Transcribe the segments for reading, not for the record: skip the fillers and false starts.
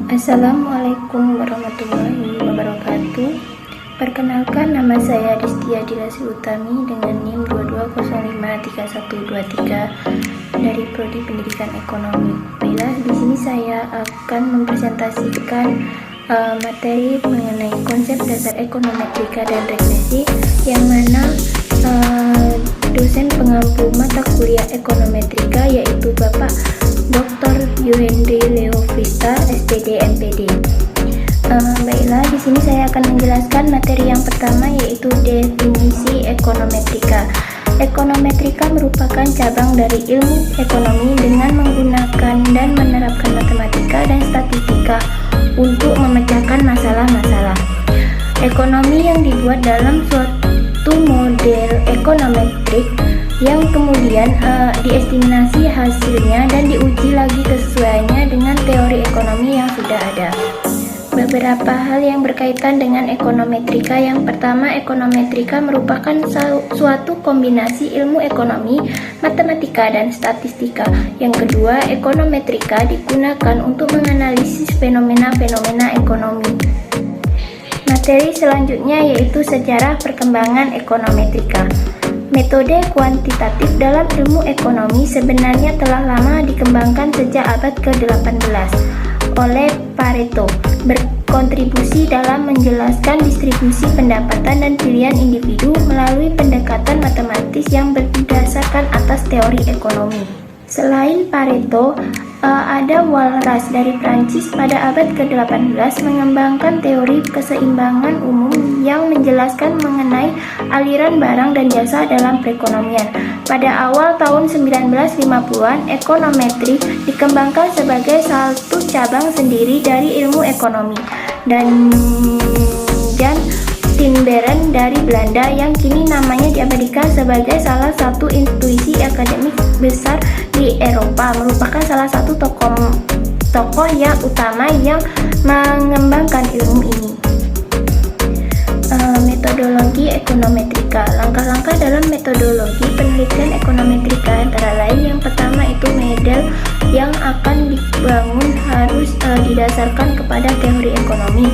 Assalamualaikum warahmatullahi wabarakatuh. Perkenalkan, nama saya Distia Dilasi Utami dengan NIM 22053123 dari Prodi Pendidikan Ekonomi. Baiklah, di sini saya akan mempresentasikan materi mengenai konsep dasar ekonometrika dan regresi, yang mana dosen pengampu mata kuliah ekonometrika yaitu Bapak Dr. Yuhendri Leovita, SPD MPD. Baiklah, di sini saya akan menjelaskan materi yang pertama, yaitu definisi ekonometrika. Ekonometrika merupakan cabang dari ilmu ekonomi dengan menggunakan dan menerapkan matematika dan statistika untuk memecahkan masalah-masalah ekonomi yang dibuat dalam suatu model ekonometrik yang kemudian diestimasi hasilnya dan diuji lagi kesesuaiannya dengan teori ekonomi yang sudah ada. Beberapa hal yang berkaitan dengan ekonometrika. Yang pertama, ekonometrika merupakan suatu kombinasi ilmu ekonomi, matematika, dan statistika. Yang kedua, ekonometrika digunakan untuk menganalisis fenomena-fenomena ekonomi. Materi selanjutnya yaitu sejarah perkembangan ekonometrika. Metode kuantitatif dalam ilmu ekonomi sebenarnya telah lama dikembangkan sejak abad ke-18 oleh Pareto, berkontribusi dalam menjelaskan distribusi pendapatan dan pilihan individu melalui pendekatan matematis yang berdasarkan atas teori ekonomi. Selain Pareto, ada Walras dari Prancis pada abad ke-18 mengembangkan teori keseimbangan umum yang menjelaskan mengenai aliran barang dan jasa dalam perekonomian. Pada awal tahun 1950-an, ekonometri dikembangkan sebagai satu cabang sendiri dari ilmu ekonomi. Dan Jan Tinbergen dari Belanda, yang kini namanya diabadikan sebagai salah satu institusi akademik besar di Eropa, merupakan salah satu tokoh yang utama yang mengembangkan ilmu ini. Metodologi ekonometrika. Langkah-langkah dalam metodologi penelitian ekonometrika antara lain, yang pertama itu model yang akan dibangun harus didasarkan kepada teori ekonomi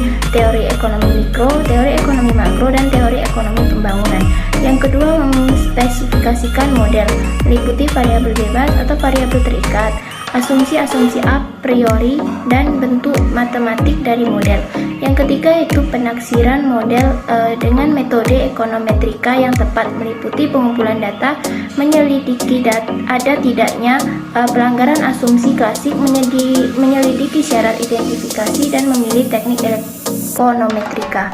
mikro, teori ekonomi makro, dan teori ekonomi pembangunan. Yang kedua, memspesifikasikan model, meliputi variabel bebas atau variabel terikat, asumsi-asumsi a priori, dan bentuk matematik dari model. Yang ketiga itu penaksiran model dengan metode ekonometrika yang tepat, meliputi pengumpulan data, menyelidiki ada tidaknya pelanggaran asumsi klasik, menyelidiki syarat identifikasi, dan memilih teknik ekonometrika.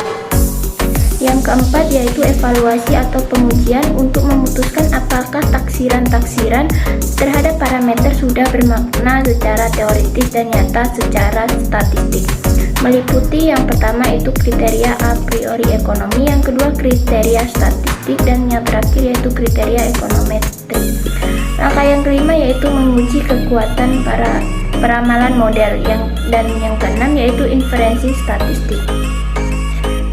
Yang keempat yaitu evaluasi atau pengujian untuk memutuskan apakah taksiran-taksiran terhadap parameter sudah bermakna secara teoritis dan nyata secara statistik. Meliputi yang pertama itu kriteria a priori ekonomi, yang kedua kriteria statistik, dan yang terakhir yaitu kriteria ekonometrik. Langkah yang kelima yaitu menguji kekuatan para peramalan model, dan yang keenam yaitu inferensi statistik.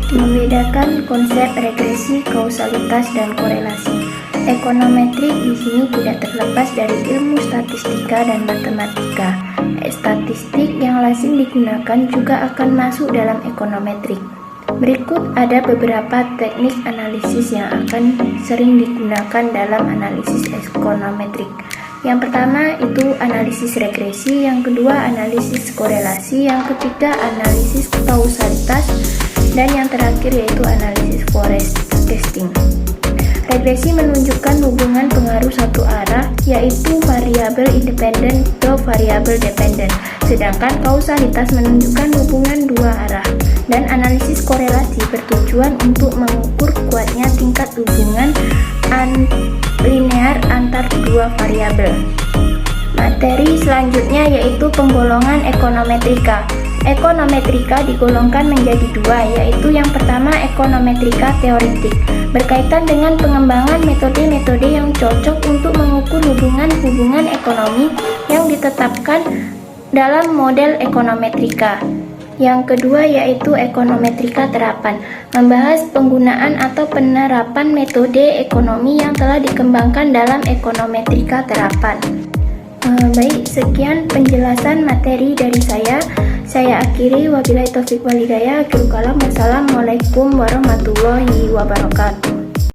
Membedakan konsep regresi, kausalitas, dan korelasi. Ekonometrik di sini tidak terlepas dari ilmu statistika dan matematika. Statistik yang lazim digunakan juga akan masuk dalam ekonometrik. Berikut ada beberapa teknik analisis yang akan sering digunakan dalam analisis ekonometrik. Yang pertama itu analisis regresi, yang kedua analisis korelasi, yang ketiga analisis kausalitas, dan yang terakhir yaitu analisis forecasting. Regresi menunjukkan hubungan pengaruh satu arah, yaitu variabel independen ke variabel dependen, sedangkan kausalitas menunjukkan hubungan dua arah, dan analisis korelasi bertujuan untuk mengukur kuatnya tingkat hubungan linear antar dua variabel. Materi selanjutnya yaitu penggolongan ekonometrika. Ekonometrika digolongkan menjadi dua, yaitu yang pertama ekonometrika teoritik, berkaitan dengan pengembangan metode-metode yang cocok untuk mengukur hubungan-hubungan ekonomi yang ditetapkan dalam model ekonometrika. Yang kedua yaitu ekonometrika terapan, membahas penggunaan atau penerapan metode ekonomi yang telah dikembangkan dalam ekonometrika terapan. Baik, sekian penjelasan materi dari saya. Saya akhiri, wabillahi taufik wal hidayah. Akhirul kalam. Wassalamualaikum warahmatullahi wabarakatuh.